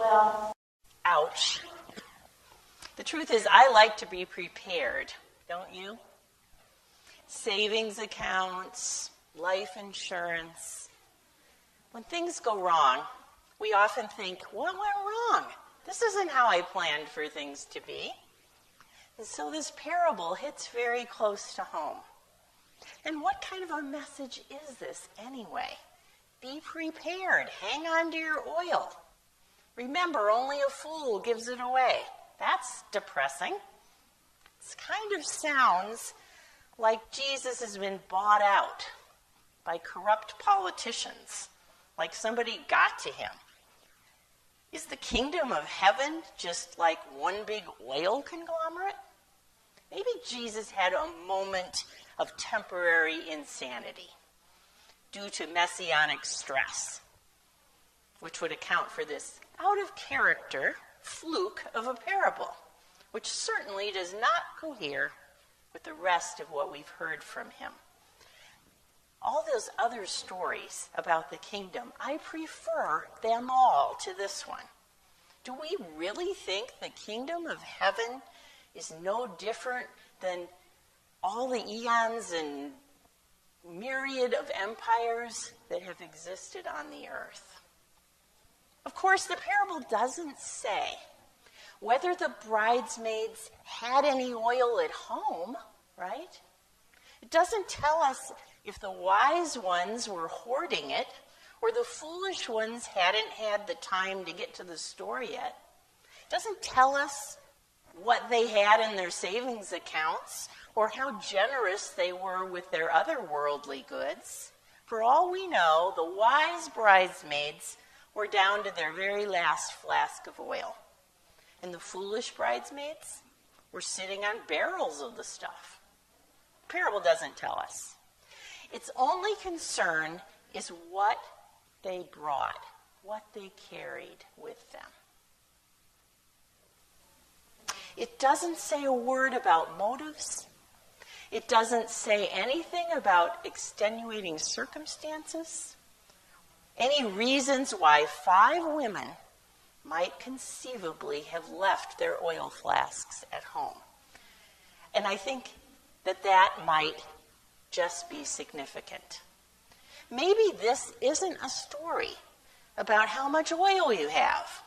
Well, ouch. The truth is, I like to be prepared, don't you? Savings accounts, life insurance. When things go wrong, we often think, what went wrong? This isn't how I planned for things to be. And so this parable hits very close to home. And what kind of a message is this anyway? Be prepared. Hang on to your oil. Remember, only a fool gives it away. That's depressing. It kind of sounds like Jesus has been bought out by corrupt politicians, like somebody got to him. Is the kingdom of heaven just like one big oil conglomerate? Maybe Jesus had a moment of temporary insanity due to messianic stress, which would account for this out-of-character fluke of a parable, which certainly does not cohere with the rest of what we've heard from him. All those other stories about the kingdom, I prefer them all to this one. Do we really think the kingdom of heaven is no different than all the eons and myriad of empires that have existed on the earth? Of course, the parable doesn't say whether the bridesmaids had any oil at home, right? It doesn't tell us if the wise ones were hoarding it or the foolish ones hadn't had the time to get to the store yet. It doesn't tell us what they had in their savings accounts or how generous they were with their other worldly goods. For all we know, the wise bridesmaids were down to their very last flask of oil. And the foolish bridesmaids were sitting on barrels of the stuff. The parable doesn't tell us. Its only concern is what they brought, what they carried with them. It doesn't say a word about motives. It doesn't say anything about extenuating circumstances. Any reasons why 5 women might conceivably have left their oil flasks at home. And I think that might just be significant. Maybe this isn't a story about how much oil you have.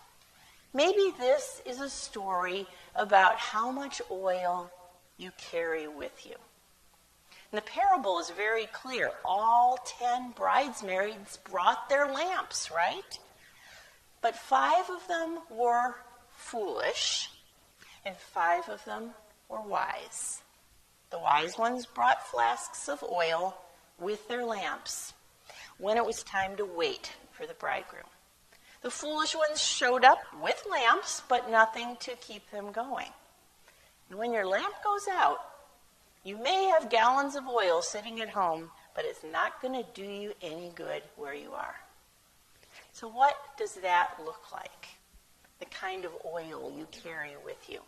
Maybe this is a story about how much oil you carry with you. And the parable is very clear. All 10 bridesmaids brought their lamps, right? But 5 of them were foolish, and 5 of them were wise. The wise ones brought flasks of oil with their lamps when it was time to wait for the bridegroom. The foolish ones showed up with lamps, but nothing to keep them going. And when your lamp goes out, you may have gallons of oil sitting at home, but it's not going to do you any good where you are. So what does that look like? The kind of oil you carry with you.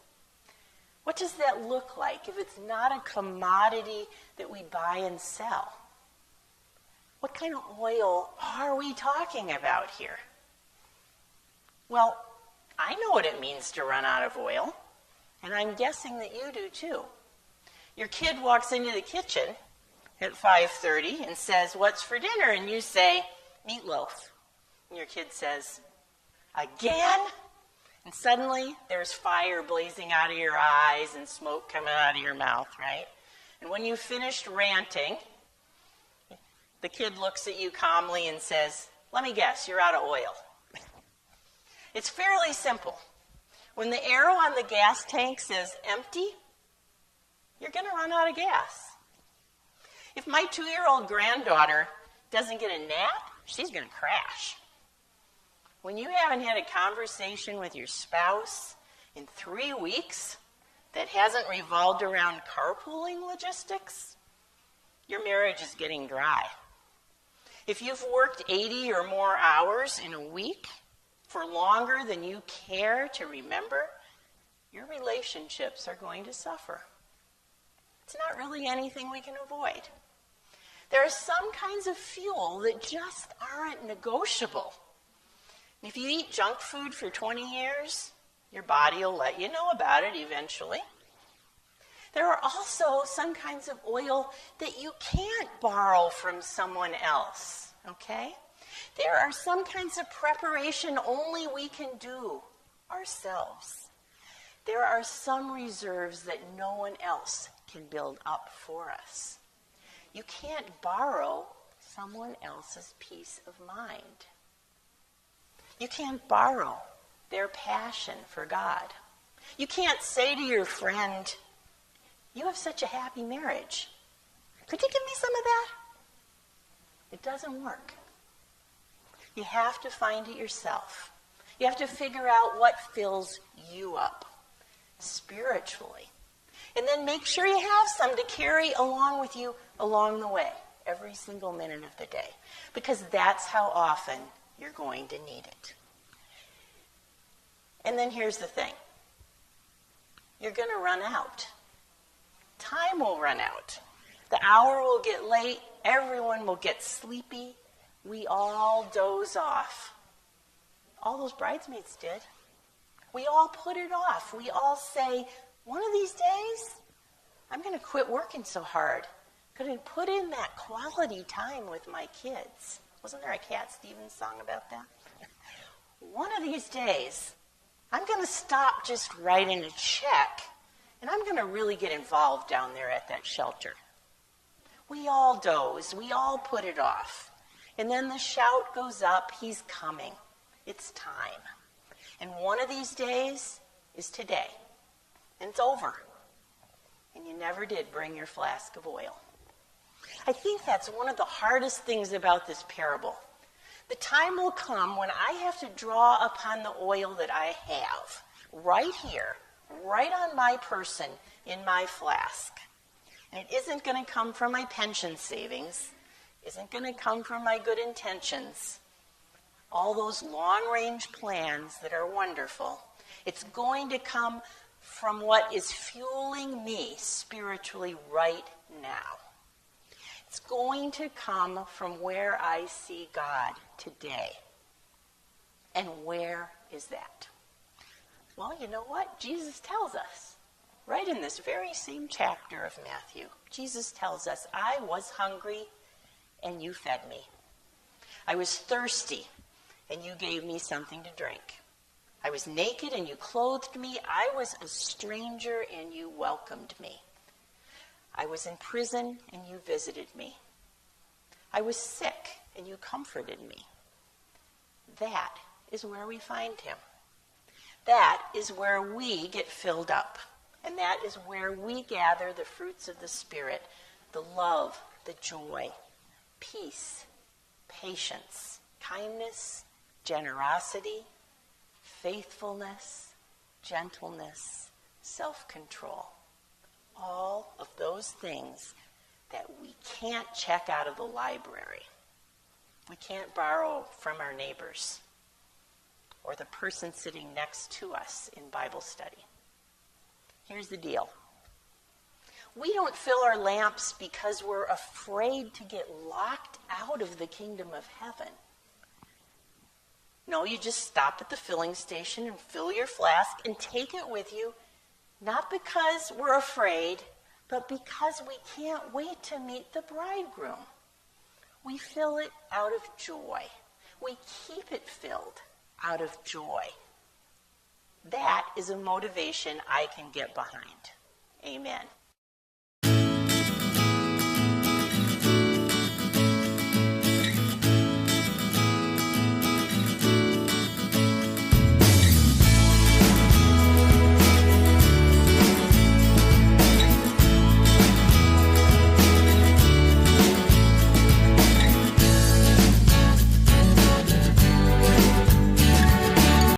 What does that look like if it's not a commodity that we buy and sell? What kind of oil are we talking about here? Well, I know what it means to run out of oil, and I'm guessing that you do too. Your kid walks into the kitchen at 5:30 and says, "What's for dinner?" And you say, "Meatloaf." And your kid says, "Again?" And suddenly there's fire blazing out of your eyes and smoke coming out of your mouth, right? And when you've finished ranting, the kid looks at you calmly and says, "Let me guess, you're out of oil." It's fairly simple. When the arrow on the gas tank says empty, you're going to run out of gas. If my 2-year-old granddaughter doesn't get a nap, she's going to crash. When you haven't had a conversation with your spouse in 3 weeks that hasn't revolved around carpooling logistics, your marriage is getting dry. If you've worked 80 or more hours in a week for longer than you care to remember, your relationships are going to suffer. It's not really anything we can avoid. There are some kinds of fuel that just aren't negotiable. If you eat junk food for 20 years, your body will let you know about it eventually. There are also some kinds of oil that you can't borrow from someone else, okay? There are some kinds of preparation only we can do ourselves. There are some reserves that no one else can build up for us. You can't borrow someone else's peace of mind. You can't borrow their passion for God. You can't say to your friend, "You have such a happy marriage. Could you give me some of that?" It doesn't work. You have to find it yourself. You have to figure out what fills you up spiritually. And then make sure you have some to carry along with you along the way, every single minute of the day. Because that's how often you're going to need it. And then here's the thing. You're going to run out. Time will run out. The hour will get late. Everyone will get sleepy. We all doze off. All those bridesmaids did. We all put it off. We all say, one of these days, I'm going to quit working so hard. Going to put in that quality time with my kids. Wasn't there a Cat Stevens song about that? One of these days, I'm going to stop just writing a check, and I'm going to really get involved down there at that shelter. We all doze. We all put it off. And then the shout goes up, he's coming. It's time. And one of these days is today. And it's over. And you never did bring your flask of oil. I think that's one of the hardest things about this parable. The time will come when I have to draw upon the oil that I have, right here, right on my person, in my flask. And it isn't going to come from my pension savings, isn't going to come from my good intentions, all those long-range plans that are wonderful. It's going to come from what is fueling me spiritually right now. It's going to come from where I see God today. And where is that? Well, you know what? Jesus tells us, right in this very same chapter of Matthew, Jesus tells us, I was hungry and you fed me. I was thirsty and you gave me something to drink. I was naked and you clothed me. I was a stranger and you welcomed me. I was in prison and you visited me. I was sick and you comforted me. That is where we find him. That is where we get filled up. And that is where we gather the fruits of the Spirit, the love, the joy, peace, patience, kindness, generosity, faithfulness, gentleness, self-control. All of those things that we can't check out of the library. We can't borrow from our neighbors or the person sitting next to us in Bible study. Here's the deal. We don't fill our lamps because we're afraid to get locked out of the kingdom of heaven. No, you just stop at the filling station and fill your flask and take it with you, not because we're afraid, but because we can't wait to meet the bridegroom. We fill it out of joy. We keep it filled out of joy. That is a motivation I can get behind. Amen.